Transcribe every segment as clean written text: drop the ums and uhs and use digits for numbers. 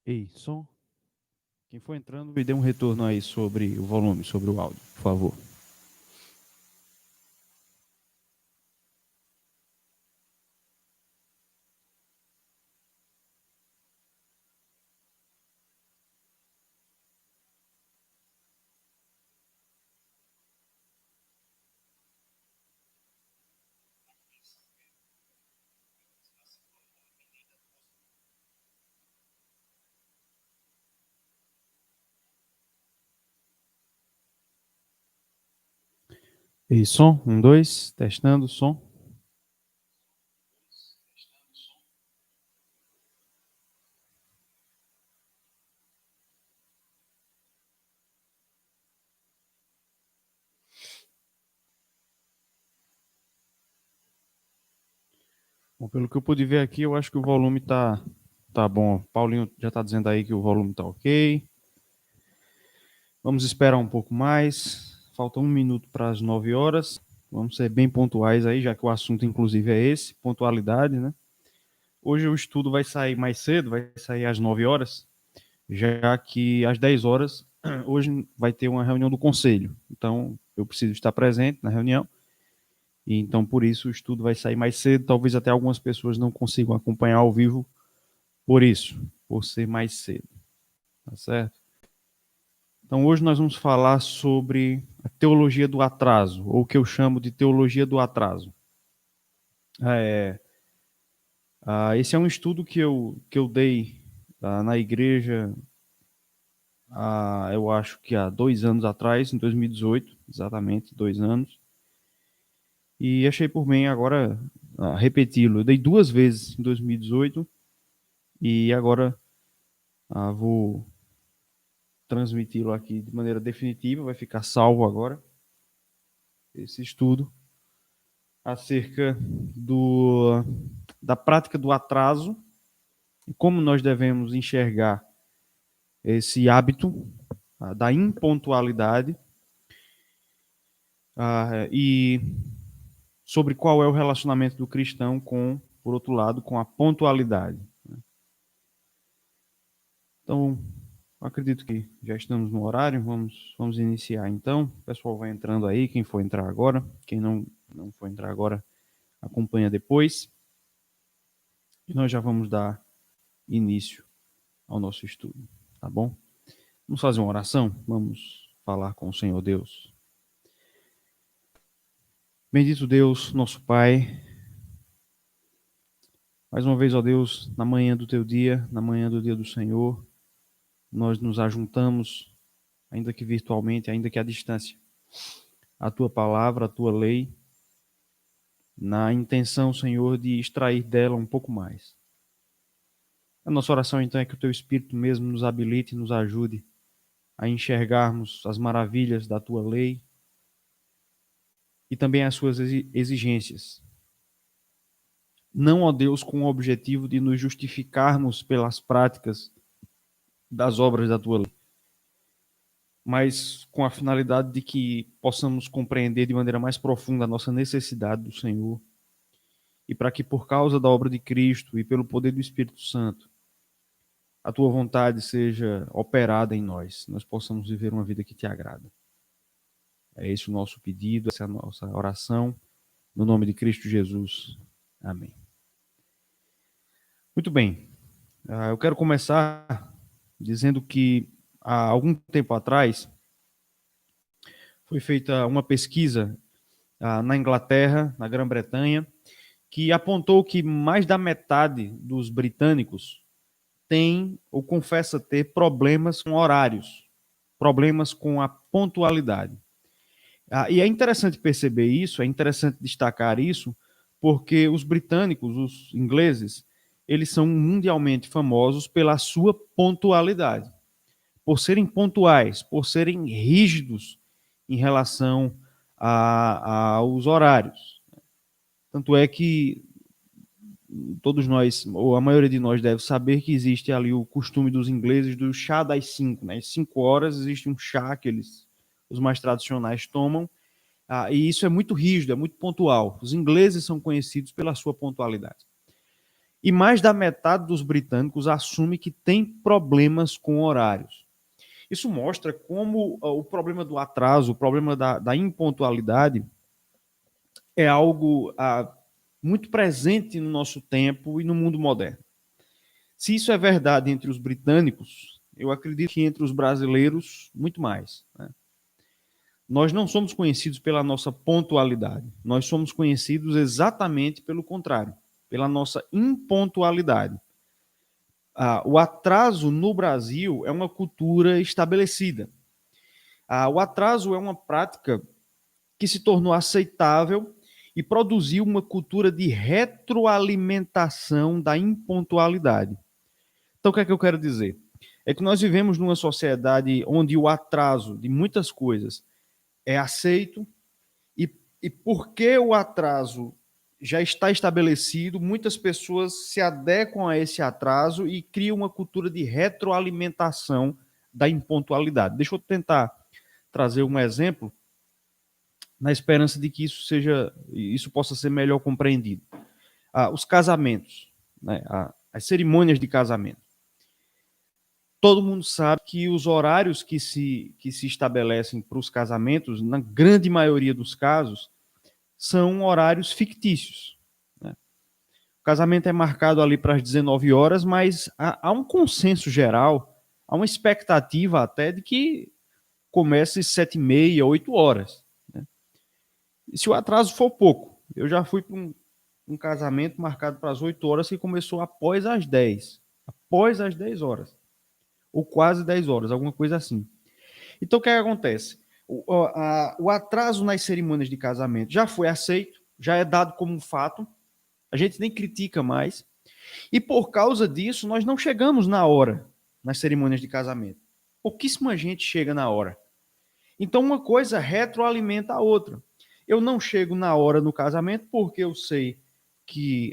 Ei, som. Quem for entrando, me dê um retorno aí sobre o volume, sobre o áudio, por favor. Ei, som. 1, 2, testando, som. Bom, pelo que eu pude ver aqui, eu acho que o volume tá bom. Paulinho já está dizendo aí que o volume tá ok. Vamos esperar um pouco mais. Falta 1 minuto para as 9 horas. Vamos ser bem pontuais aí, já que o assunto, inclusive, é esse, pontualidade, né? Hoje o estudo vai sair mais cedo, vai sair às 9 horas, já que às 10 horas, hoje vai ter uma reunião do conselho. Então, eu preciso estar presente na reunião. E então, por isso, o estudo vai sair mais cedo. Talvez até algumas pessoas não consigam acompanhar ao vivo por isso, por ser mais cedo. Tá certo? Então, hoje nós vamos falar sobre a teologia do atraso, ou o que eu chamo de teologia do atraso. Esse é um estudo que eu dei na igreja, eu acho que há 2 anos atrás, em 2018, exatamente 2 anos. E achei por bem agora repeti-lo. Eu dei 2 vezes em 2018 e agora vou transmiti-lo aqui de maneira definitiva, vai ficar salvo agora esse estudo acerca da prática do atraso e como nós devemos enxergar esse hábito da impontualidade e sobre qual é o relacionamento do cristão com, por outro lado, com a pontualidade. Então, acredito que já estamos no horário, vamos iniciar então. O pessoal vai entrando aí, quem for entrar agora, quem não for entrar agora, acompanha depois. E nós já vamos dar início ao nosso estudo, tá bom? Vamos fazer uma oração? Vamos falar com o Senhor Deus. Bendito Deus, nosso Pai, mais uma vez, ó Deus, na manhã do teu dia, na manhã do dia do Senhor, nós nos ajuntamos, ainda que virtualmente, ainda que à distância, a tua palavra, a tua lei, na intenção, Senhor, de extrair dela um pouco mais. A nossa oração, então, é que o teu Espírito mesmo nos habilite e nos ajude a enxergarmos as maravilhas da tua lei e também as suas exigências. Não, ó Deus, com o objetivo de nos justificarmos pelas práticas das obras da tua lei, mas com a finalidade de que possamos compreender de maneira mais profunda a nossa necessidade do Senhor e para que, por causa da obra de Cristo e pelo poder do Espírito Santo, a tua vontade seja operada em nós, nós possamos viver uma vida que te agrada. É esse o nosso pedido, essa é a nossa oração, no nome de Cristo Jesus. Amém. Muito bem, eu quero começar dizendo que há algum tempo atrás foi feita uma pesquisa na Inglaterra, na Grã-Bretanha, que apontou que mais da metade dos britânicos tem ou confessa ter problemas com horários, problemas com a pontualidade. E é interessante perceber isso, é interessante destacar isso, porque os britânicos, os ingleses, eles são mundialmente famosos pela sua pontualidade, por serem pontuais, por serem rígidos em relação aos horários. Tanto é que todos nós, ou a maioria de nós deve saber que existe ali o costume dos ingleses do chá das 5, né? Às 5 horas existe um chá que os mais tradicionais tomam, e isso é muito rígido, é muito pontual. Os ingleses são conhecidos pela sua pontualidade. E mais da metade dos britânicos assume que tem problemas com horários. Isso mostra como o problema do atraso, o problema da impontualidade é algo muito presente no nosso tempo e no mundo moderno. Se isso é verdade entre os britânicos, eu acredito que entre os brasileiros, muito mais. Né? Nós não somos conhecidos pela nossa pontualidade, nós somos conhecidos exatamente pelo contrário, pela nossa impontualidade. O atraso no Brasil é uma cultura estabelecida. O atraso é uma prática que se tornou aceitável e produziu uma cultura de retroalimentação da impontualidade. Então, o que é que eu quero dizer? É que nós vivemos numa sociedade onde o atraso de muitas coisas é aceito e porque o atraso já está estabelecido, muitas pessoas se adequam a esse atraso e criam uma cultura de retroalimentação da impontualidade. Deixa eu tentar trazer um exemplo na esperança de que isso possa ser melhor compreendido. Os casamentos, né? As cerimônias de casamento. Todo mundo sabe que os horários que se estabelecem para os casamentos, na grande maioria dos casos, são horários fictícios. Né? O casamento é marcado ali para as 19 horas, mas há um consenso geral, há uma expectativa até de que comece às 7h30, 8 horas. Né? E se o atraso for pouco, eu já fui para um casamento marcado para as 8 horas que começou após as 10. Após as 10 horas. Ou quase 10 horas, alguma coisa assim. Então, o que acontece? O atraso nas cerimônias de casamento já foi aceito, já é dado como um fato, a gente nem critica mais, e por causa disso, nós não chegamos na hora nas cerimônias de casamento. Pouquíssima gente chega na hora. Então, uma coisa retroalimenta a outra. Eu não chego na hora no casamento porque eu sei que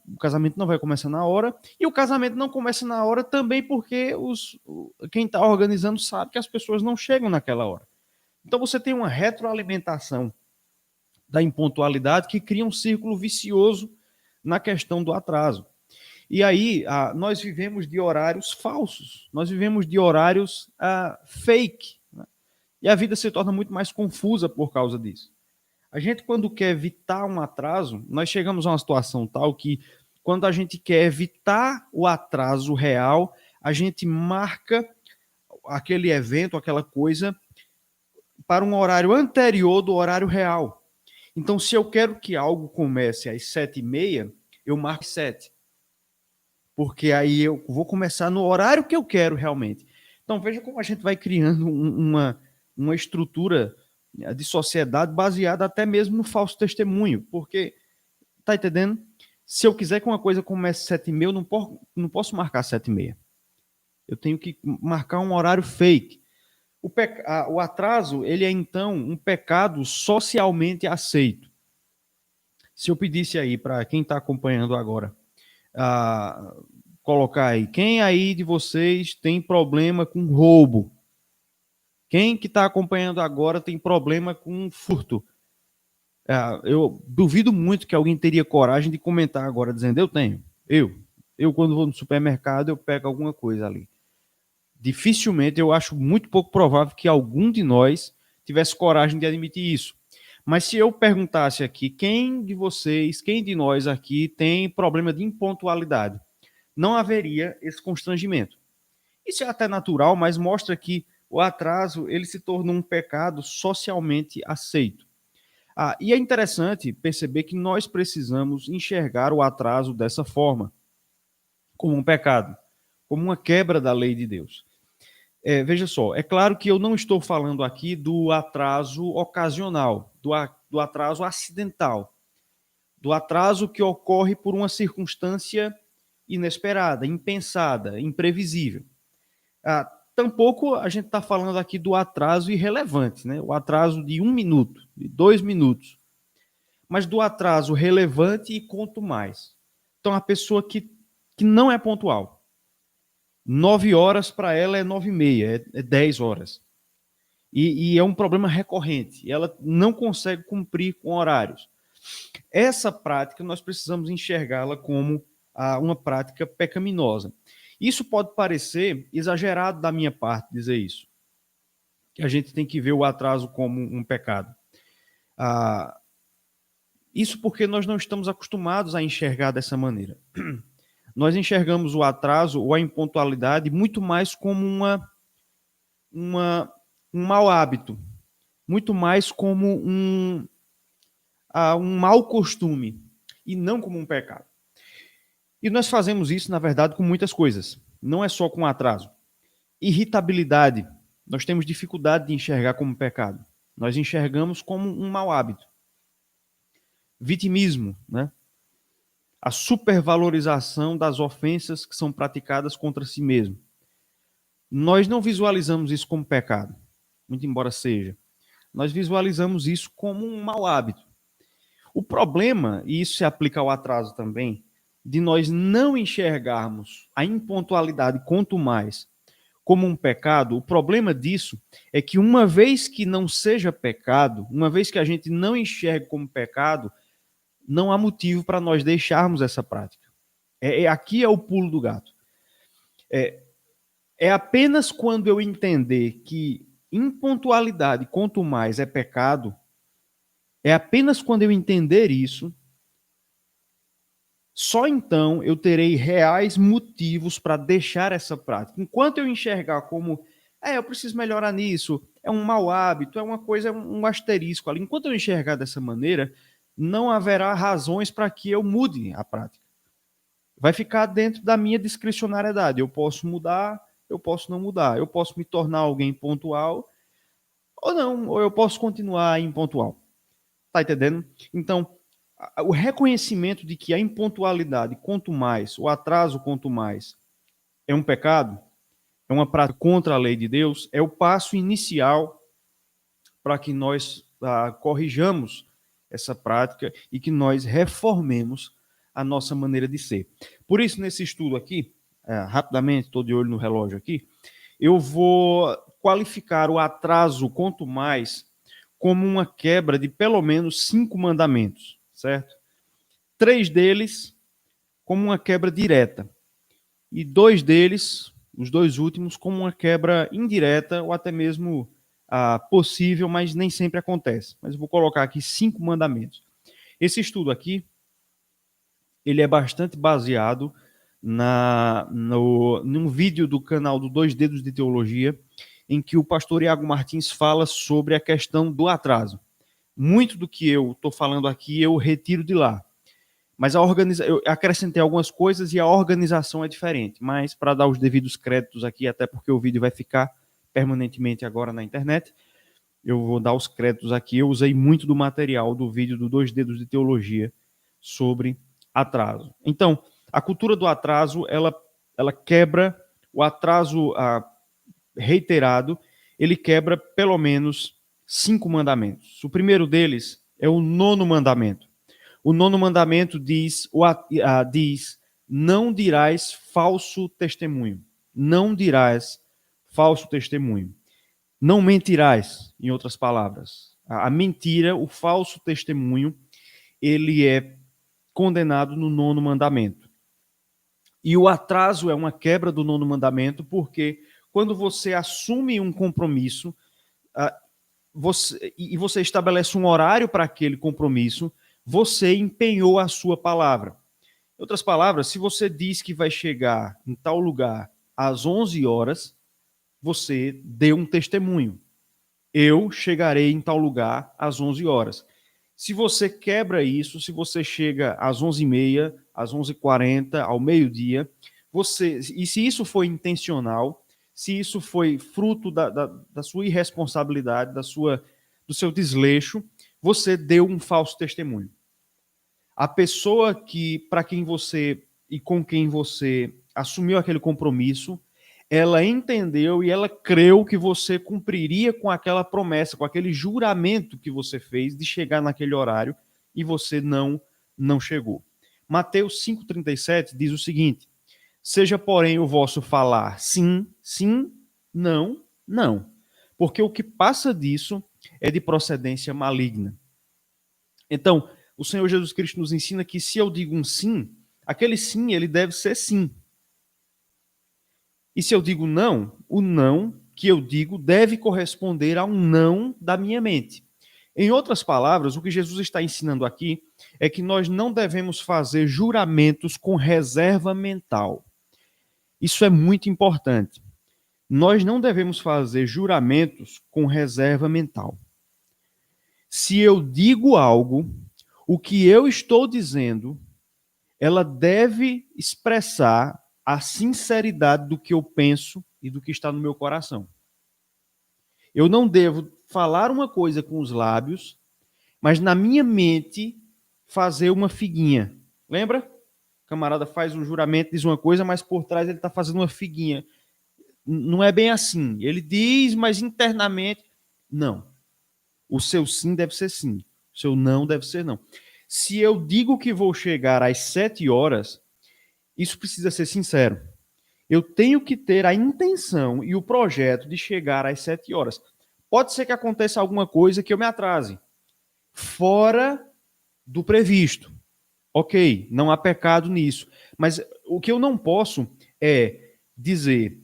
o casamento não vai começar na hora, e o casamento não começa na hora também porque quem está organizando sabe que as pessoas não chegam naquela hora. Então você tem uma retroalimentação da impontualidade que cria um círculo vicioso na questão do atraso. E aí nós vivemos de horários falsos, nós vivemos de horários fake, né? E a vida se torna muito mais confusa por causa disso. A gente, quando quer evitar um atraso, nós chegamos a uma situação tal que, quando a gente quer evitar o atraso real, a gente marca aquele evento, aquela coisa, para um horário anterior do horário real. Então, se eu quero que algo comece às 7h30, eu marco 7. Porque aí eu vou começar no horário que eu quero realmente. Então, veja como a gente vai criando uma estrutura de sociedade baseada até mesmo no falso testemunho, porque, tá entendendo? Se eu quiser que uma coisa comece 7h30, eu não posso marcar 7h30. Eu tenho que marcar um horário fake. O atraso, ele é então um pecado socialmente aceito. Se eu pedisse aí para quem está acompanhando agora, colocar aí, quem aí de vocês tem problema com roubo? Quem que está acompanhando agora tem problema com furto? Eu duvido muito que alguém teria coragem de comentar agora, dizendo, eu tenho. Eu quando vou no supermercado, eu pego alguma coisa ali. Dificilmente, eu acho muito pouco provável que algum de nós tivesse coragem de admitir isso. Mas se eu perguntasse aqui, quem de vocês, quem de nós aqui tem problema de impontualidade? Não haveria esse constrangimento. Isso é até natural, mas mostra que o atraso ele se tornou um pecado socialmente aceito. E é interessante perceber que nós precisamos enxergar o atraso dessa forma, como um pecado, como uma quebra da lei de Deus. Veja só, é claro que eu não estou falando aqui do atraso ocasional, do atraso acidental, do atraso que ocorre por uma circunstância inesperada, impensada, imprevisível. Tampouco a gente está falando aqui do atraso irrelevante, né? O atraso de 1 minuto, de 2 minutos, mas do atraso relevante e quanto mais. Então, a pessoa que não é pontual, 9 horas para ela é 9h30, é 10 horas. E é um problema recorrente, ela não consegue cumprir com horários. Essa prática nós precisamos enxergá-la como uma prática pecaminosa. Isso pode parecer exagerado da minha parte dizer isso, que a gente tem que ver o atraso como um pecado. Isso porque nós não estamos acostumados a enxergar dessa maneira. Nós enxergamos o atraso ou a impontualidade muito mais como um mau hábito, muito mais como um mau costume, e não como um pecado. E nós fazemos isso, na verdade, com muitas coisas. Não é só com atraso. Irritabilidade. Nós temos dificuldade de enxergar como pecado. Nós enxergamos como um mau hábito. Vitimismo, né? A supervalorização das ofensas que são praticadas contra si mesmo. Nós não visualizamos isso como pecado, muito embora seja. Nós visualizamos isso como um mau hábito. O problema, e isso se aplica ao atraso também, de nós não enxergarmos a impontualidade, quanto mais, como um pecado, o problema disso é que uma vez que não seja pecado, uma vez que a gente não enxergue como pecado, não há motivo para nós deixarmos essa prática. Aqui é o pulo do gato. É apenas quando eu entender que impontualidade, quanto mais, é pecado, é apenas quando eu entender isso, só então eu terei reais motivos para deixar essa prática. Enquanto eu enxergar como, eu preciso melhorar nisso, é um mau hábito, é uma coisa, um asterisco ali. Enquanto eu enxergar dessa maneira, não haverá razões para que eu mude a prática. Vai ficar dentro da minha discricionariedade. Eu posso mudar, eu posso não mudar. Eu posso me tornar alguém pontual ou não, ou eu posso continuar impontual. Tá entendendo? Então, o reconhecimento de que a impontualidade, quanto mais, o atraso, quanto mais, é um pecado, é uma prática contra a lei de Deus, é o passo inicial para que nós corrijamos essa prática e que nós reformemos a nossa maneira de ser. Por isso, nesse estudo aqui, rapidamente, estou de olho no relógio aqui, eu vou qualificar o atraso, quanto mais, como uma quebra de pelo menos 5 mandamentos, certo? 3 deles como uma quebra direta e 2 deles, os 2 últimos, como uma quebra indireta ou até mesmo possível, mas nem sempre acontece. Mas eu vou colocar aqui 5 mandamentos. Esse estudo aqui, ele é bastante baseado num vídeo do canal do Dois Dedos de Teologia, em que o pastor Iago Martins fala sobre a questão do atraso. Muito do que eu estou falando aqui eu retiro de lá. Mas eu acrescentei algumas coisas e a organização é diferente. Mas para dar os devidos créditos aqui, até porque o vídeo vai ficar permanentemente agora na internet, eu vou dar os créditos aqui. Eu usei muito do material do vídeo do Dois Dedos de Teologia sobre atraso. Então, a cultura do atraso, ela quebra o atraso reiterado, ele quebra pelo menos 5 mandamentos. O primeiro deles é o 9º mandamento. O 9º mandamento diz, não dirás falso testemunho. Não dirás falso testemunho. Não mentirás, em outras palavras. A mentira, o falso testemunho, ele é condenado no 9º mandamento. E o atraso é uma quebra do 9º mandamento, porque quando você assume um compromisso você estabelece um horário para aquele compromisso, você empenhou a sua palavra. Em outras palavras, se você diz que vai chegar em tal lugar às 11 horas, você deu um testemunho. Eu chegarei em tal lugar às 11 horas. Se você quebra isso, se você chega às 11h30, às 11h40, ao meio-dia, e se isso foi intencional, se isso foi fruto da sua irresponsabilidade, do seu desleixo, você deu um falso testemunho. A pessoa para quem você e com quem você assumiu aquele compromisso, ela entendeu e ela creu que você cumpriria com aquela promessa, com aquele juramento que você fez de chegar naquele horário e você não chegou. Mateus 5,37 diz o seguinte: seja, porém, o vosso falar sim, sim, não, não. Porque o que passa disso é de procedência maligna. Então, o Senhor Jesus Cristo nos ensina que se eu digo um sim, aquele sim, ele deve ser sim. E se eu digo não, o não que eu digo deve corresponder a um não da minha mente. Em outras palavras, o que Jesus está ensinando aqui é que nós não devemos fazer juramentos com reserva mental. Isso é muito importante. Nós não devemos fazer juramentos com reserva mental. Se eu digo algo, o que eu estou dizendo, ela deve expressar a sinceridade do que eu penso e do que está no meu coração. Eu não devo falar uma coisa com os lábios, mas na minha mente fazer uma figuinha. Lembra? O camarada faz um juramento, diz uma coisa, mas por trás ele está fazendo uma figuinha. Não é bem assim. Ele diz, mas internamente, não. O seu sim deve ser sim. O seu não deve ser não. Se eu digo que vou chegar às 7 horas, isso precisa ser sincero. Eu tenho que ter a intenção e o projeto de chegar às 7 horas. Pode ser que aconteça alguma coisa que eu me atrase. Fora do previsto. Ok, não há pecado nisso. Mas o que eu não posso é dizer,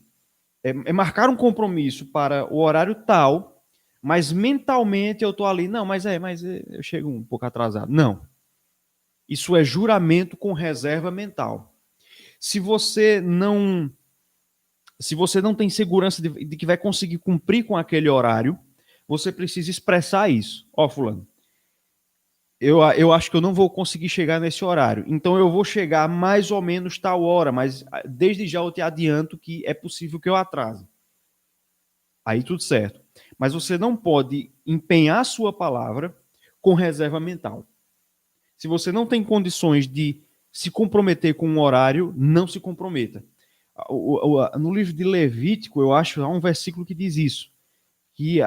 é marcar um compromisso para o horário tal, mas mentalmente eu estou ali, não, mas eu chego um pouco atrasado. Não. Isso é juramento com reserva mental. Se você não tem segurança de que vai conseguir cumprir com aquele horário, você precisa expressar isso. Ó, fulano, eu acho que eu não vou conseguir chegar nesse horário. Então eu vou chegar mais ou menos tal hora, mas desde já eu te adianto que é possível que eu atrase. Aí tudo certo. Mas você não pode empenhar a sua palavra com reserva mental. Se você não tem condições de se comprometer com um horário, não se comprometa. No livro de Levítico, eu acho, há um versículo que diz isso. Que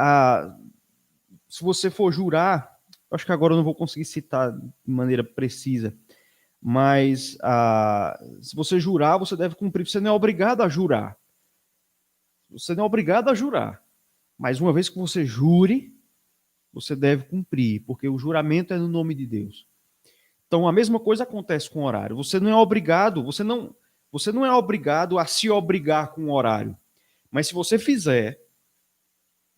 se você for jurar, acho que agora eu não vou conseguir citar de maneira precisa, mas se você jurar, você deve cumprir. Você não é obrigado a jurar. Você não é obrigado a jurar. Mas uma vez que você jure, você deve cumprir, porque o juramento é no nome de Deus. Então a mesma coisa acontece com o horário. Você não é obrigado, você não é obrigado a se obrigar com o horário. Mas se você fizer,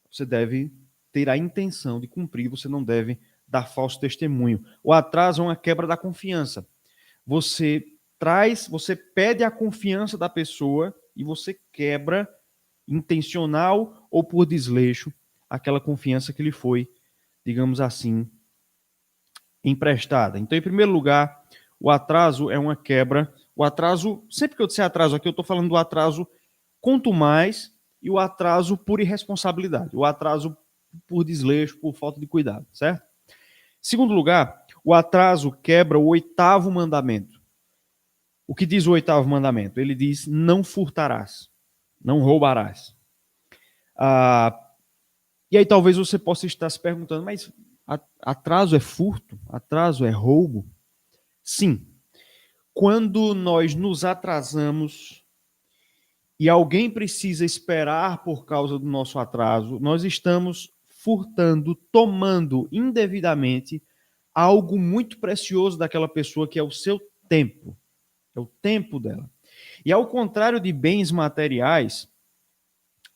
você deve ter a intenção de cumprir, você não deve dar falso testemunho. O atraso é uma quebra da confiança. Você pede a confiança da pessoa e você quebra, intencional ou por desleixo, aquela confiança que lhe foi, digamos assim, emprestada. Então, em primeiro lugar, o atraso é uma quebra. O atraso, sempre que eu disser atraso aqui, eu estou falando do atraso quanto mais e o atraso por irresponsabilidade, o atraso por desleixo, por falta de cuidado, certo? Segundo lugar, o atraso quebra o 8º mandamento. O que diz o 8º mandamento? Ele diz: não furtarás, não roubarás. E aí talvez você possa estar se perguntando, mas atraso é furto? Atraso é roubo? Sim. Quando nós nos atrasamos e alguém precisa esperar por causa do nosso atraso, nós estamos furtando, tomando indevidamente algo muito precioso daquela pessoa, que é o seu tempo. É o tempo dela. E ao contrário de bens materiais,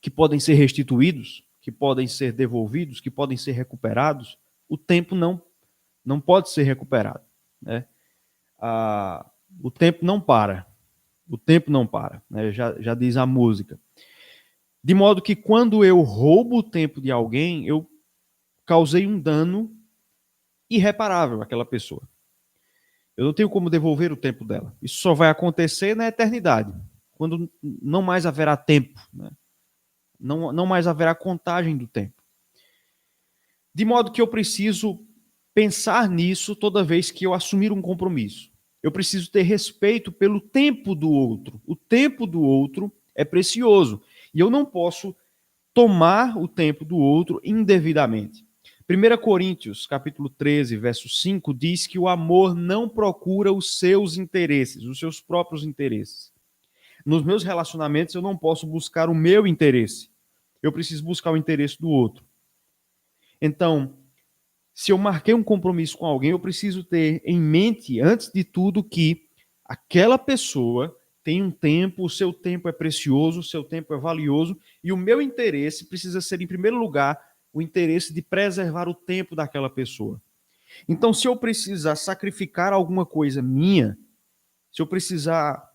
que podem ser restituídos, que podem ser devolvidos, que podem ser recuperados, o tempo não pode ser recuperado, né? O tempo não para. O tempo não para, né? Já diz a música. De modo que quando eu roubo o tempo de alguém, eu causei um dano irreparável àquela pessoa. Eu não tenho como devolver o tempo dela. Isso só vai acontecer na eternidade, quando não mais haverá tempo, né? Não mais haverá contagem do tempo. De modo que eu preciso pensar nisso toda vez que eu assumir um compromisso. Eu preciso ter respeito pelo tempo do outro. O tempo do outro é precioso. E eu não posso tomar o tempo do outro indevidamente. 1 Coríntios, capítulo 13, verso 5, diz que o amor não procura os seus interesses, os seus próprios interesses. Nos meus relacionamentos, eu não posso buscar o meu interesse. Eu preciso buscar o interesse do outro. Então, se eu marquei um compromisso com alguém, eu preciso ter em mente, antes de tudo, que Aquela pessoa tem um tempo, o seu tempo é precioso, o seu tempo é valioso, e o meu interesse precisa ser, em primeiro lugar, o interesse de preservar o tempo daquela pessoa. Então, se eu precisar sacrificar alguma coisa minha, se eu precisar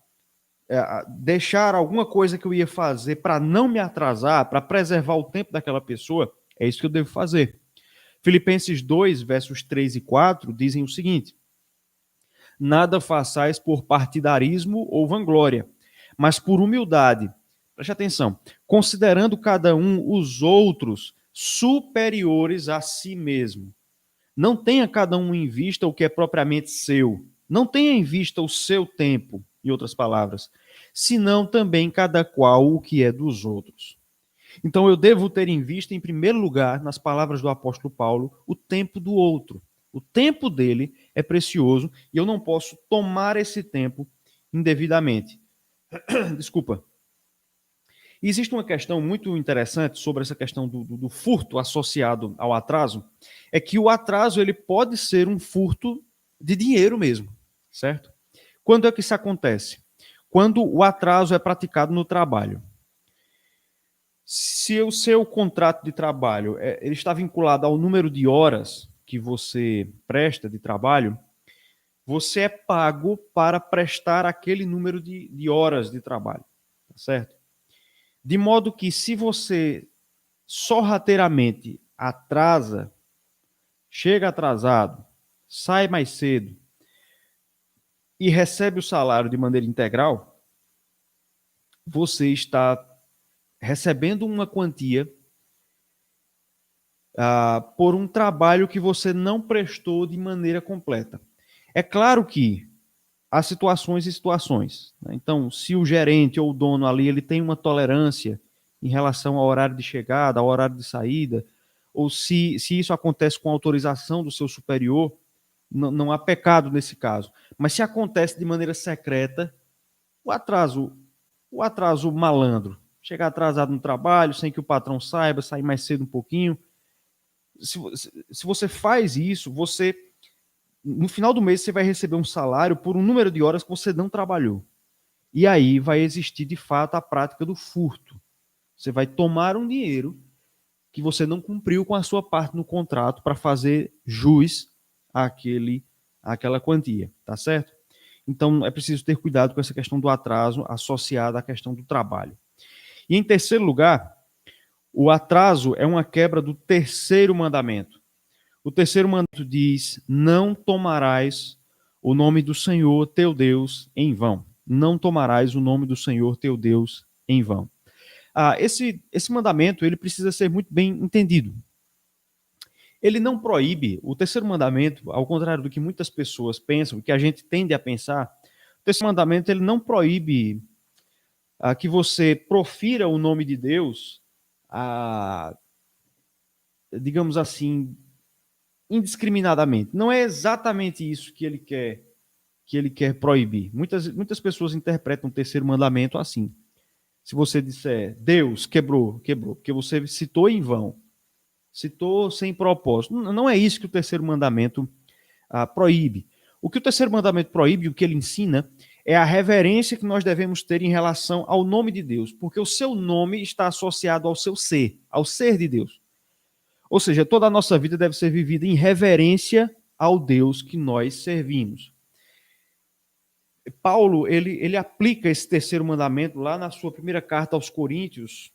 deixar alguma coisa que eu ia fazer para não me atrasar, para preservar o tempo daquela pessoa, é isso que eu devo fazer. Filipenses 2, versos 3 e 4, dizem o seguinte: nada façais por partidarismo ou vanglória, mas por humildade. Preste atenção. Considerando cada um os outros superiores a si mesmo. Não tenha cada um em vista o que é propriamente seu. Não tenha em vista o seu tempo, em outras palavras, senão também cada qual o que é dos outros. Então eu devo ter em vista, em primeiro lugar, nas palavras do apóstolo Paulo, o tempo do outro. O tempo dele é precioso e eu não posso tomar esse tempo indevidamente. Desculpa. E existe uma questão muito interessante sobre essa questão do furto associado ao atraso, é que o atraso ele pode ser um furto de dinheiro mesmo, certo? Quando é que isso acontece? Quando o atraso é praticado no trabalho. Se o seu contrato de trabalho ele está vinculado ao número de horas que você presta de trabalho, você é pago para prestar aquele número de horas de trabalho, tá certo? De modo que se você sorrateiramente atrasa, chega atrasado, sai mais cedo e recebe o salário de maneira integral, você está recebendo uma quantia por um trabalho que você não prestou de maneira completa. É claro que há situações e situações, né? Então, se o gerente ou o dono ali ele tem uma tolerância em relação ao horário de chegada, ao horário de saída, ou se isso acontece com autorização do seu superior, não há pecado nesse caso. Mas se acontece de maneira secreta, o atraso malandro, chegar atrasado no trabalho, sem que o patrão saiba, sair mais cedo um pouquinho, se você faz isso, você no final do mês você vai receber um salário por um número de horas que você não trabalhou. E aí vai existir de fato a prática do furto. Você vai tomar um dinheiro que você não cumpriu com a sua parte no contrato para fazer jus àquela quantia, tá certo? Então é preciso ter cuidado com essa questão do atraso associada à questão do trabalho. E em terceiro lugar, o atraso é uma quebra do terceiro mandamento. O terceiro mandamento diz: não tomarás o nome do Senhor teu Deus em vão. Não tomarás o nome do Senhor teu Deus em vão. Esse mandamento ele precisa ser muito bem entendido. Ele não proíbe, o terceiro mandamento, ao contrário do que muitas pessoas pensam, que a gente tende a pensar, o terceiro mandamento ele não proíbe que você profira o nome de Deus, digamos assim, indiscriminadamente. Não é exatamente isso que ele quer proibir. Muitas pessoas interpretam o terceiro mandamento assim. Se você disser Deus quebrou, porque você citou em vão, citou sem propósito. Não é isso que o terceiro mandamento proíbe. O que o terceiro mandamento proíbe, o que ele ensina, é a reverência que nós devemos ter em relação ao nome de Deus, porque o seu nome está associado ao seu ser, ao ser de Deus. Ou seja, toda a nossa vida deve ser vivida em reverência ao Deus que nós servimos. Paulo, ele aplica esse terceiro mandamento lá na sua primeira carta aos Coríntios,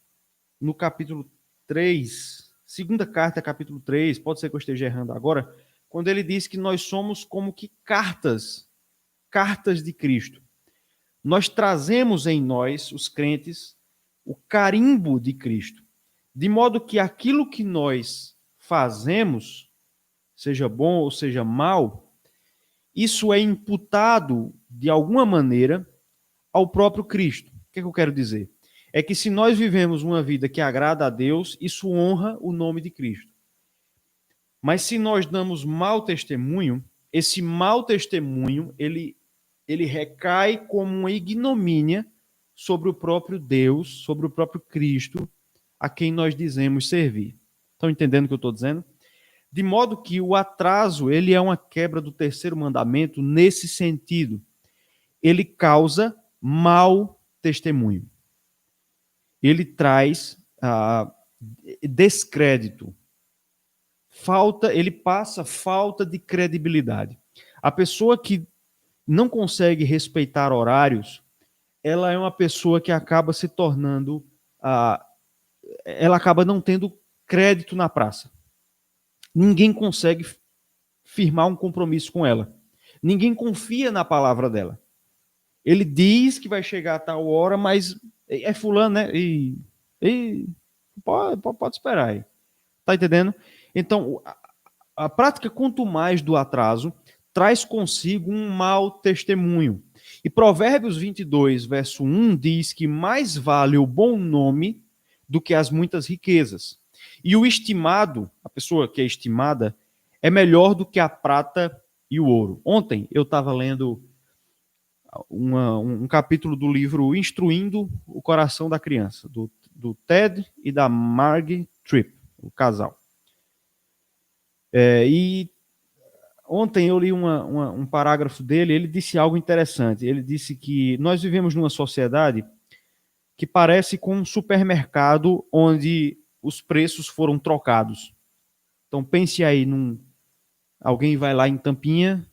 no capítulo 3, segunda carta, capítulo 3, pode ser que eu esteja errando agora, quando ele diz que nós somos como que cartas de Cristo. Nós trazemos em nós, os crentes, o carimbo de Cristo, de modo que aquilo que nós fazemos, seja bom ou seja mal, isso é imputado de alguma maneira ao próprio Cristo. O que eu quero dizer? É que se nós vivemos uma vida que agrada a Deus, isso honra o nome de Cristo. Mas se nós damos mau testemunho, esse mau testemunho, ele recai como uma ignomínia sobre o próprio Deus, sobre o próprio Cristo, a quem nós dizemos servir. Estão entendendo o que eu estou dizendo? De modo que o atraso, ele é uma quebra do terceiro mandamento nesse sentido. ele causa mau testemunho. Ele traz descrédito. Ele passa falta de credibilidade. A pessoa que não consegue respeitar horários, ela é uma pessoa que acaba se tornando, ela acaba não tendo crédito na praça. Ninguém consegue firmar um compromisso com ela. Ninguém confia na palavra dela. Ele diz que vai chegar a tal hora, mas é fulano, né? E pode esperar aí. Tá entendendo? Então, a prática, quanto mais do atraso, traz consigo um mau testemunho. E Provérbios 22, verso 1, diz que mais vale o bom nome do que as muitas riquezas. E o estimado, a pessoa que é estimada, é melhor do que a prata e o ouro. Ontem eu estava lendo um capítulo do livro Instruindo o Coração da Criança, do Ted e da Margie Tripp, o casal. E ontem eu li um parágrafo dele, ele disse algo interessante. Ele disse que nós vivemos numa sociedade que parece com um supermercado onde os preços foram trocados. Então pense aí, alguém vai lá em Tampinha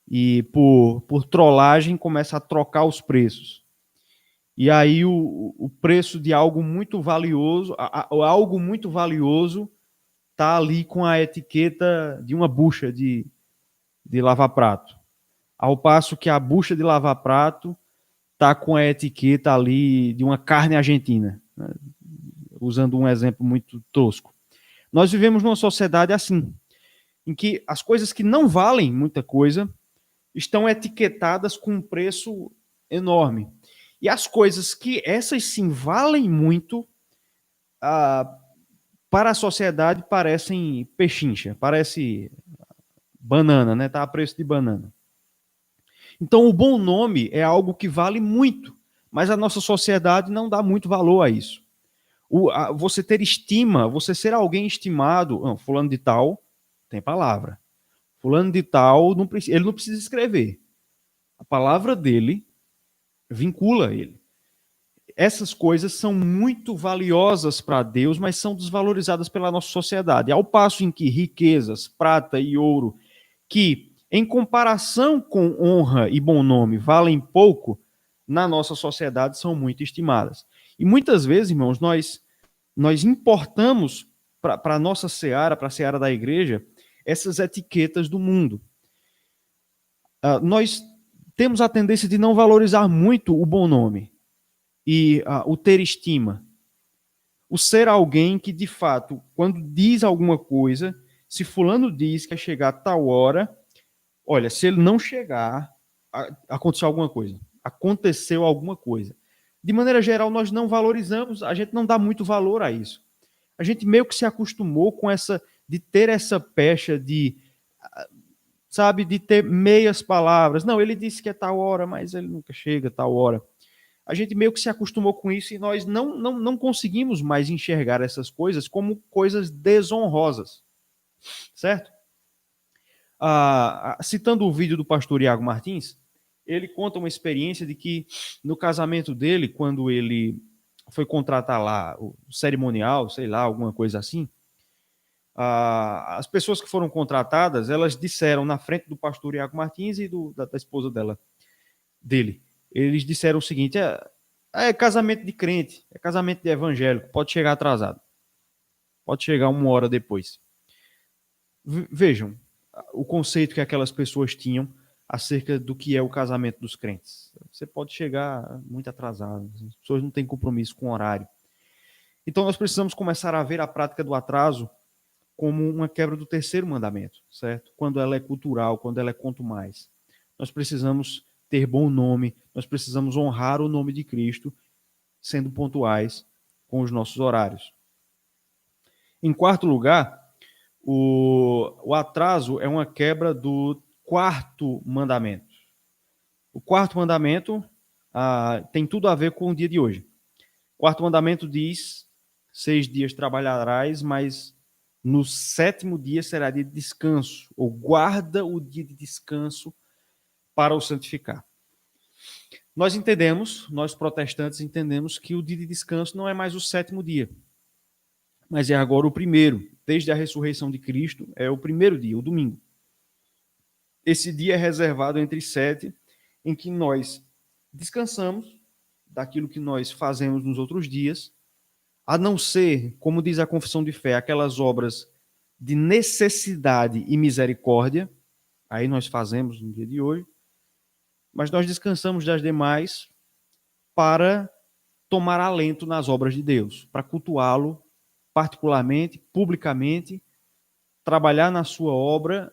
e por trollagem começa a trocar os preços. E aí o preço de algo muito valioso, algo muito valioso está ali com a etiqueta de uma bucha de lavar prato. Ao passo que a bucha de lavar prato está com a etiqueta ali de uma carne argentina, né? Usando um exemplo muito tosco. Nós vivemos numa sociedade assim, em que as coisas que não valem muita coisa estão etiquetadas com um preço enorme. E as coisas que essas sim valem muito, para a sociedade parecem pechincha, parece banana, né? Tá a preço de banana. Então, o bom nome é algo que vale muito, mas a nossa sociedade não dá muito valor a isso. Você ter estima, você ser alguém estimado, fulano de tal, tem palavra. Fulano de tal, ele não precisa escrever. A palavra dele vincula ele. Essas coisas são muito valiosas para Deus, mas são desvalorizadas pela nossa sociedade. Ao passo em que riquezas, prata e ouro, que em comparação com honra e bom nome valem pouco, na nossa sociedade são muito estimadas. E muitas vezes, irmãos, nós importamos para a nossa seara, para a seara da igreja, essas etiquetas do mundo. Nós temos a tendência de não valorizar muito o bom nome e o ter estima. O ser alguém que, de fato, quando diz alguma coisa, se fulano diz que vai chegar a tal hora, olha, se ele não chegar, aconteceu alguma coisa. Aconteceu alguma coisa. De maneira geral, nós não valorizamos, a gente não dá muito valor a isso. A gente meio que se acostumou com de ter essa pecha de, sabe, de ter meias palavras. Não, ele disse que é tal hora, mas ele nunca chega a tal hora. A gente meio que se acostumou com isso e nós não conseguimos mais enxergar essas coisas como coisas desonrosas. Certo? Citando o vídeo do pastor Iago Martins, ele conta uma experiência de que no casamento dele, quando ele foi contratar lá o cerimonial, sei lá, alguma coisa assim, as pessoas que foram contratadas, elas disseram na frente do pastor Iago Martins e da esposa dele, eles disseram o seguinte: é casamento de crente, é casamento de evangélico, pode chegar atrasado, pode chegar uma hora depois. Vejam o conceito que aquelas pessoas tinham acerca do que é o casamento dos crentes. Você pode chegar muito atrasado, as pessoas não têm compromisso com o horário. Então nós precisamos começar a ver a prática do atraso como uma quebra do terceiro mandamento, certo? Quando ela é cultural, quando ela é quanto mais. Nós precisamos ter bom nome, nós precisamos honrar o nome de Cristo, sendo pontuais com os nossos horários. Em quarto lugar, o atraso é uma quebra do quarto mandamento. O quarto mandamento tem tudo a ver com o dia de hoje. O quarto mandamento diz: 6 dias trabalharás, mas no 7º dia será dia de descanso, ou guarda o dia de descanso para o santificar. Nós protestantes entendemos que o dia de descanso não é mais o sétimo dia, mas é agora o primeiro. Desde a ressurreição de Cristo, é o primeiro dia, o domingo. Esse dia é reservado entre 7, em que nós descansamos daquilo que nós fazemos nos outros dias, a não ser, como diz a confissão de fé, aquelas obras de necessidade e misericórdia, aí nós fazemos no dia de hoje, mas nós descansamos das demais para tomar alento nas obras de Deus, para cultuá-lo particularmente, publicamente, trabalhar na sua obra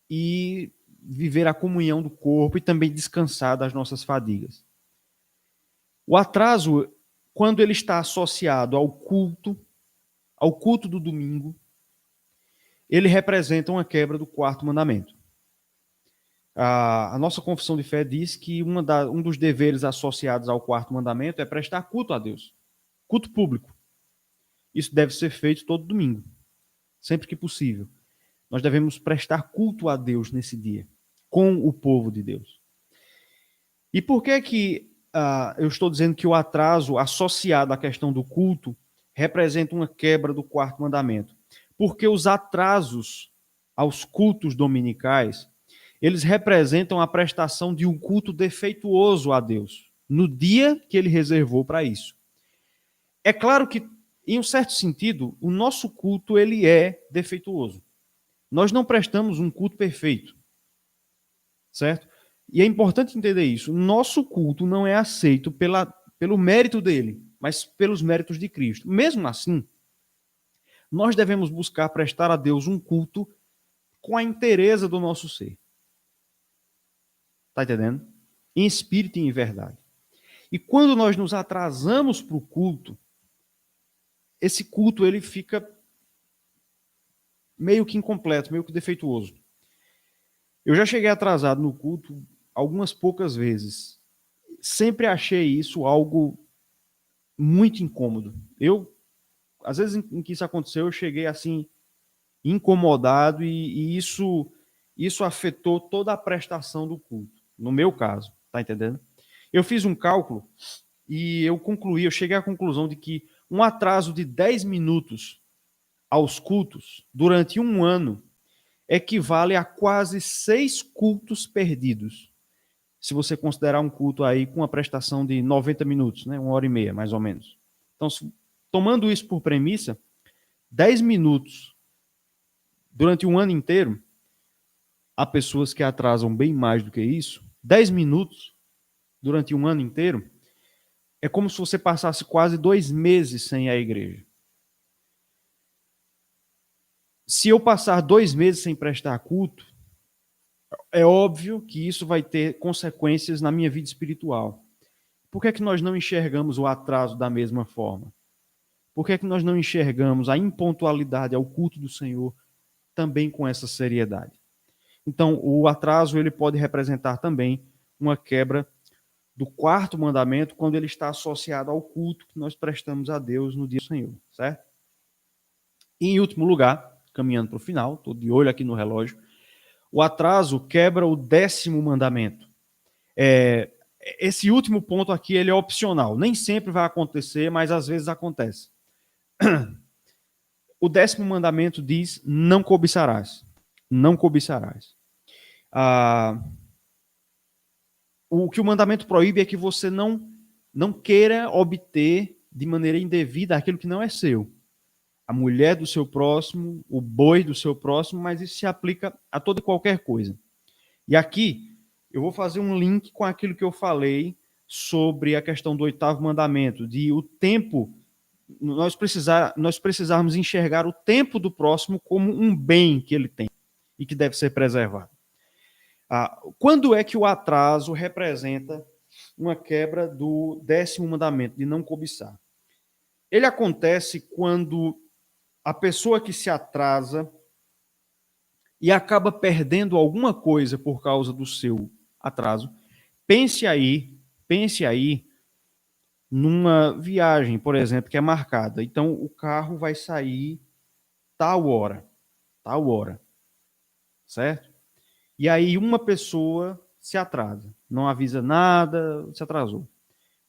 e viver a comunhão do corpo e também descansar das nossas fadigas. O atraso, quando ele está associado ao culto do domingo, ele representa uma quebra do quarto mandamento. A nossa confissão de fé diz que um dos deveres associados ao quarto mandamento é prestar culto a Deus, culto público. Isso deve ser feito todo domingo, sempre que possível. Nós devemos prestar culto a Deus nesse dia, com o povo de Deus. E por que eu estou dizendo que o atraso associado à questão do culto representa uma quebra do quarto mandamento? Porque os atrasos aos cultos dominicais, eles representam a prestação de um culto defeituoso a Deus, no dia que ele reservou para isso. É claro que, em um certo sentido, o nosso culto ele é defeituoso. Nós não prestamos um culto perfeito, certo? E é importante entender isso. Nosso culto não é aceito pelo mérito dele, mas pelos méritos de Cristo. Mesmo assim, nós devemos buscar prestar a Deus um culto com a inteireza do nosso ser. Está entendendo? Em espírito e em verdade. E quando nós nos atrasamos para o culto, esse culto ele fica meio que incompleto, meio que defeituoso. Eu já cheguei atrasado no culto algumas poucas vezes. Sempre achei isso algo muito incômodo. Às vezes em que isso aconteceu, eu cheguei assim incomodado e isso afetou toda a prestação do culto. No meu caso, tá entendendo? Eu fiz um cálculo e eu cheguei à conclusão de que um atraso de 10 minutos aos cultos durante um ano equivale a quase 6 cultos perdidos. Se você considerar um culto aí com uma prestação de 90 minutos, né, 1 hora e meia, mais ou menos. Então, tomando isso por premissa, 10 minutos durante um ano inteiro, há pessoas que atrasam bem mais do que isso. 10 minutos durante um ano inteiro é como se você passasse quase 2 meses sem ir à igreja. Se eu passar 2 meses sem prestar culto, é óbvio que isso vai ter consequências na minha vida espiritual. Por que é que nós não enxergamos o atraso da mesma forma? Por que é que nós não enxergamos a impontualidade ao culto do Senhor também com essa seriedade? Então, o atraso ele pode representar também uma quebra do quarto mandamento quando ele está associado ao culto que nós prestamos a Deus no dia do Senhor, certo? E, em último lugar, caminhando para o final, estou de olho aqui no relógio, o atraso quebra o 10º mandamento. Esse último ponto aqui ele é opcional. Nem sempre vai acontecer, mas às vezes acontece. O 10º mandamento diz: não cobiçarás. Não cobiçarás. O que o mandamento proíbe é que você não queira obter de maneira indevida aquilo que não é seu. A mulher do seu próximo, o boi do seu próximo, mas isso se aplica a toda e qualquer coisa. E aqui eu vou fazer um link com aquilo que eu falei sobre a questão do 8º mandamento, de o tempo, nós precisarmos enxergar o tempo do próximo como um bem que ele tem e que deve ser preservado. Quando é que o atraso representa uma quebra do 10º mandamento, de não cobiçar? Ele acontece quando a pessoa que se atrasa e acaba perdendo alguma coisa por causa do seu atraso, pense aí numa viagem, por exemplo, que é marcada. Então, o carro vai sair tal hora, certo? E aí uma pessoa se atrasa. Não avisa nada, se atrasou.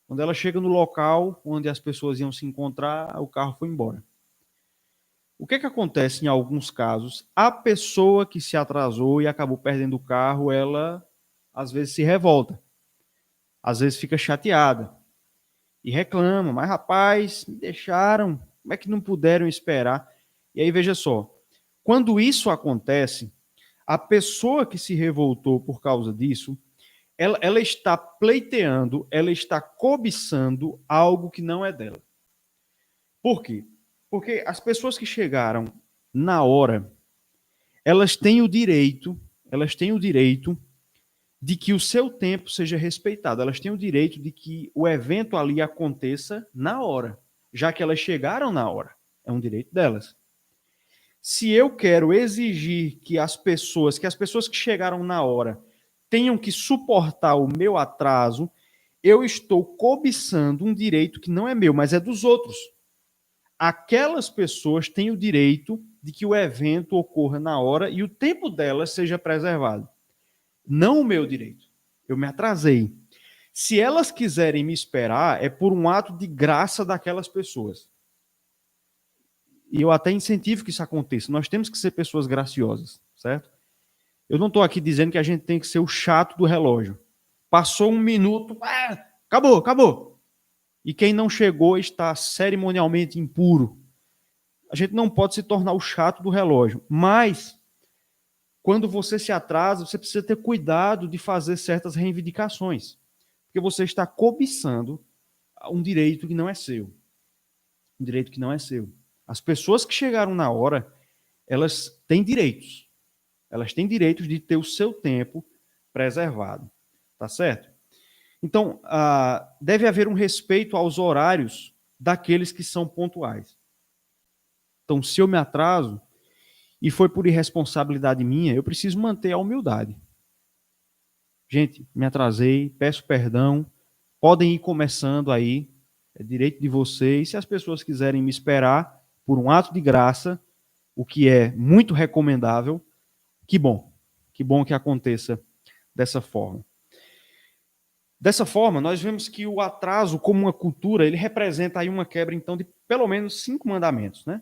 Quando ela chega no local onde as pessoas iam se encontrar, o carro foi embora. O que acontece em alguns casos? A pessoa que se atrasou e acabou perdendo o carro, ela às vezes se revolta, às vezes fica chateada e reclama, mas rapaz, me deixaram, como é que não puderam esperar? E aí veja só, quando isso acontece, a pessoa que se revoltou por causa disso, ela está pleiteando, ela está cobiçando algo que não é dela. Por quê? Porque as pessoas que chegaram na hora, elas têm o direito de que o seu tempo seja respeitado. Elas têm o direito de que o evento ali aconteça na hora, já que elas chegaram na hora. É um direito delas. Se eu quero exigir que as pessoas que chegaram na hora tenham que suportar o meu atraso, eu estou cobiçando um direito que não é meu, mas é dos outros. Aquelas pessoas têm o direito de que o evento ocorra na hora e o tempo delas seja preservado. Não o meu direito. Eu me atrasei. Se elas quiserem me esperar, é por um ato de graça daquelas pessoas. E eu até incentivo que isso aconteça. Nós temos que ser pessoas graciosas, certo? Eu não estou aqui dizendo que a gente tem que ser o chato do relógio. Passou um minuto, acabou. E quem não chegou está cerimonialmente impuro. A gente não pode se tornar o chato do relógio. Mas, quando você se atrasa, você precisa ter cuidado de fazer certas reivindicações. Porque você está cobiçando um direito que não é seu. Um direito que não é seu. As pessoas que chegaram na hora, elas têm direitos. Elas têm direitos de ter o seu tempo preservado. Tá certo? Então, deve haver um respeito aos horários daqueles que são pontuais. Então, se eu me atraso e foi por irresponsabilidade minha, eu preciso manter a humildade. Gente, me atrasei, peço perdão, podem ir começando aí, é direito de vocês. Se as pessoas quiserem me esperar por um ato de graça, o que é muito recomendável, que bom que aconteça dessa forma. Dessa forma, nós vemos que o atraso, como uma cultura, ele representa aí uma quebra, então, de pelo menos 5 mandamentos, né?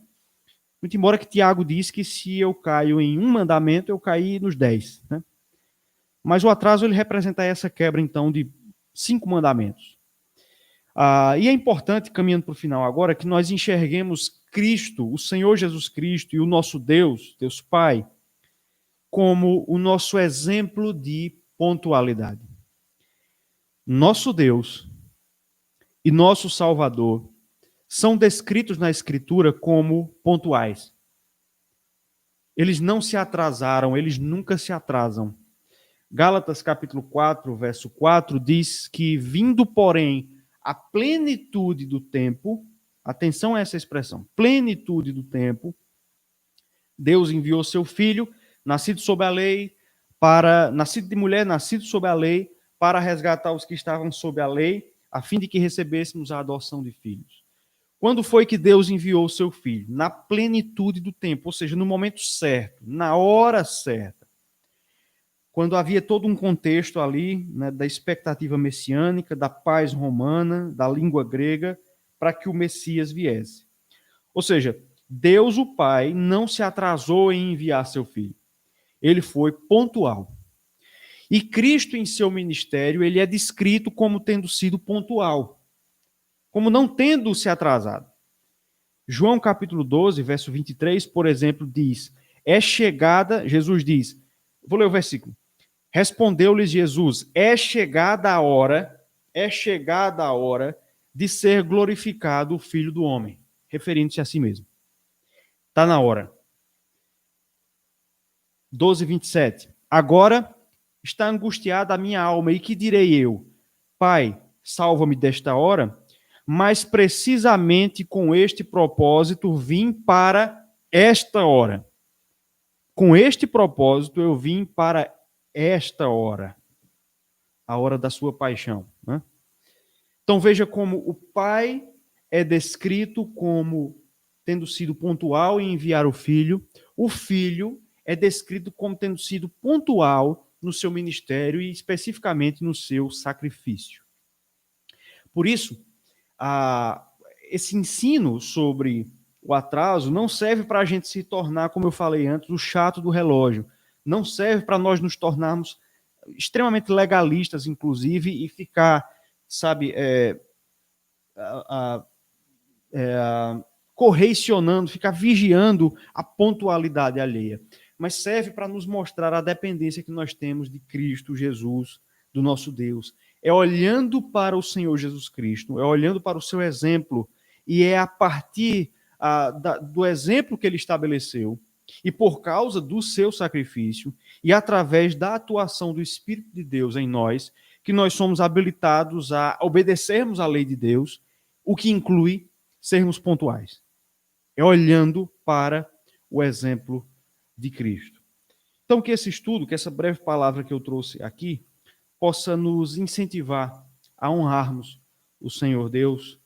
Muito embora que Tiago diz que se eu caio em um mandamento, eu caí nos 10, né? Mas o atraso, ele representa essa quebra, então, de 5 mandamentos. E é importante, caminhando para o final agora, que nós enxerguemos Cristo, o Senhor Jesus Cristo e o nosso Deus, Deus Pai, como o nosso exemplo de pontualidade. Nosso Deus e nosso Salvador são descritos na Escritura como pontuais. Eles não se atrasaram, eles nunca se atrasam. Gálatas capítulo 4, verso 4, diz que vindo, porém, a plenitude do tempo, atenção a essa expressão, plenitude do tempo, Deus enviou seu Filho, nascido sob a lei, nascido de mulher, nascido sob a lei, para resgatar os que estavam sob a lei, a fim de que recebêssemos a adoção de filhos. Quando foi que Deus enviou o seu Filho? Na plenitude do tempo, ou seja, no momento certo, na hora certa. Quando havia todo um contexto ali, né, da expectativa messiânica, da paz romana, da língua grega, para que o Messias viesse. Ou seja, Deus, o Pai, não se atrasou em enviar seu Filho. Ele foi pontual. E Cristo, em seu ministério, ele é descrito como tendo sido pontual, como não tendo se atrasado. João capítulo 12, verso 23, por exemplo, diz, Jesus diz, vou ler o versículo, respondeu-lhes Jesus, é chegada a hora de ser glorificado o Filho do Homem, referindo-se a si mesmo. Está na hora. 12, 27, agora está angustiada a minha alma, e que direi eu? Pai, salva-me desta hora, mas precisamente com este propósito vim para esta hora. Com este propósito eu vim para esta hora, a hora da sua paixão, né? Então veja como o Pai é descrito como tendo sido pontual em enviar o Filho é descrito como tendo sido pontual no seu ministério e especificamente no seu sacrifício. Por isso, esse ensino sobre o atraso não serve para a gente se tornar, como eu falei antes, o chato do relógio. Não serve para nós nos tornarmos extremamente legalistas, inclusive, e ficar, sabe, correcionando, ficar vigiando a pontualidade alheia. Mas serve para nos mostrar a dependência que nós temos de Cristo Jesus, do nosso Deus. É olhando para o Senhor Jesus Cristo, é olhando para o seu exemplo, e é a partir do exemplo que ele estabeleceu, e por causa do seu sacrifício, e através da atuação do Espírito de Deus em nós, que nós somos habilitados a obedecermos à lei de Deus, o que inclui sermos pontuais. É olhando para o exemplo de Cristo. Então, que esse estudo, que essa breve palavra que eu trouxe aqui, possa nos incentivar a honrarmos o Senhor Deus,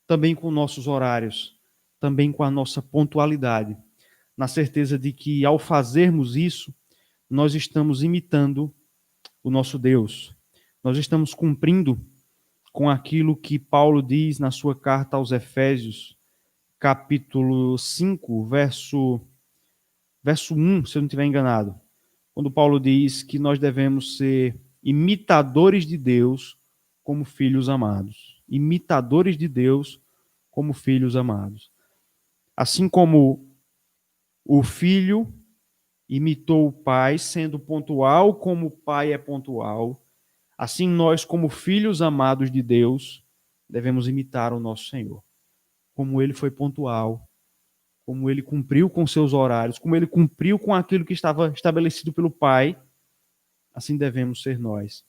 também com nossos horários, também com a nossa pontualidade, na certeza de que, ao fazermos isso, nós estamos imitando o nosso Deus. Nós estamos cumprindo com aquilo que Paulo diz na sua carta aos Efésios, capítulo 5, verso 1, se eu não estiver enganado, quando Paulo diz que nós devemos ser imitadores de Deus como filhos amados. Imitadores de Deus como filhos amados. Assim como o filho imitou o pai, sendo pontual como o pai é pontual, assim nós, como filhos amados de Deus, devemos imitar o nosso Senhor. Como ele foi pontual, como ele cumpriu com seus horários, como ele cumpriu com aquilo que estava estabelecido pelo Pai, assim devemos ser nós.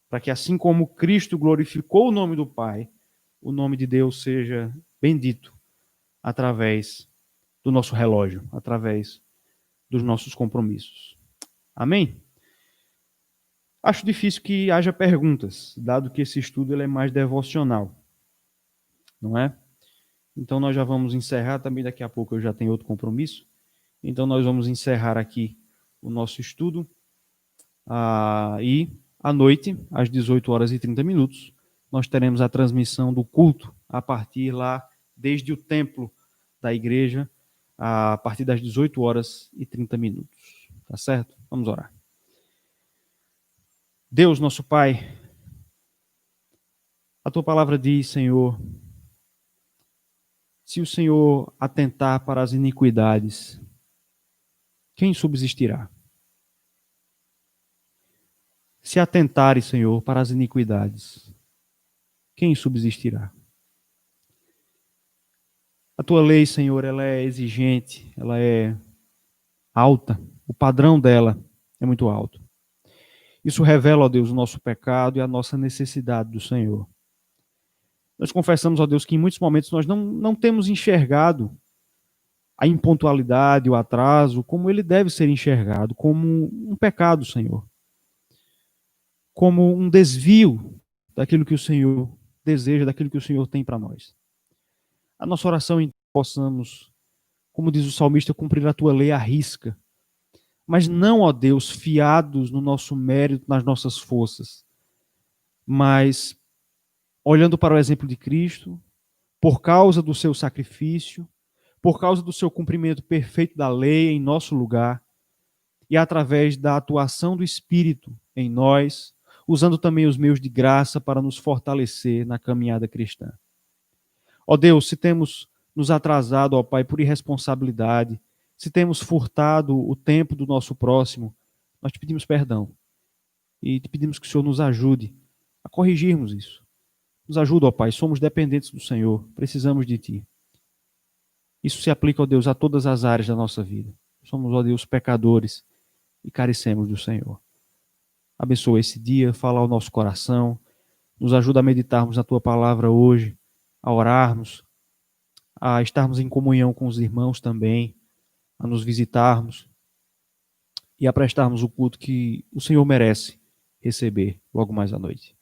Para que assim como Cristo glorificou o nome do Pai, o nome de Deus seja bendito através do nosso relógio, através dos nossos compromissos. Amém? Acho difícil que haja perguntas, dado que esse estudo ele é mais devocional, não é? Então nós já vamos encerrar, também daqui a pouco eu já tenho outro compromisso. Então nós vamos encerrar aqui o nosso estudo. E à noite, às 18h30, nós teremos a transmissão do culto a partir lá, desde o templo da igreja, a partir das 18h30. Tá certo? Vamos orar. Deus, nosso Pai, a tua palavra diz, Senhor, se o Senhor atentar para as iniquidades, quem subsistirá? Se atentares, Senhor, para as iniquidades, quem subsistirá? A tua lei, Senhor, ela é exigente, ela é alta, o padrão dela é muito alto. Isso revela, ó Deus, o nosso pecado e a nossa necessidade do Senhor. Nós confessamos, ó Deus, que em muitos momentos nós não temos enxergado a impontualidade, o atraso, como ele deve ser enxergado, como um pecado, Senhor. Como um desvio daquilo que o Senhor deseja, daquilo que o Senhor tem para nós. A nossa oração é que possamos, como diz o salmista, cumprir a tua lei à risca. Mas não, ó Deus, fiados no nosso mérito, nas nossas forças, mas olhando para o exemplo de Cristo, por causa do seu sacrifício, por causa do seu cumprimento perfeito da lei em nosso lugar, e através da atuação do Espírito em nós, usando também os meios de graça para nos fortalecer na caminhada cristã. Ó Deus, se temos nos atrasado, ó Pai, por irresponsabilidade, se temos furtado o tempo do nosso próximo, nós te pedimos perdão. E te pedimos que o Senhor nos ajude a corrigirmos isso. Nos ajuda, ó Pai, somos dependentes do Senhor, precisamos de Ti. Isso se aplica, ó Deus, a todas as áreas da nossa vida. Somos, ó Deus, pecadores e carecemos do Senhor. Abençoa esse dia, fala ao nosso coração, nos ajuda a meditarmos na Tua palavra hoje, a orarmos, a estarmos em comunhão com os irmãos também, a nos visitarmos e a prestarmos o culto que o Senhor merece receber logo mais à noite.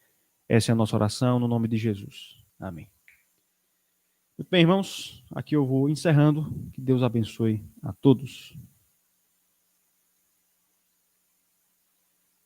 Essa é a nossa oração no nome de Jesus. Amém. Muito bem, irmãos, aqui eu vou encerrando. Que Deus abençoe a todos.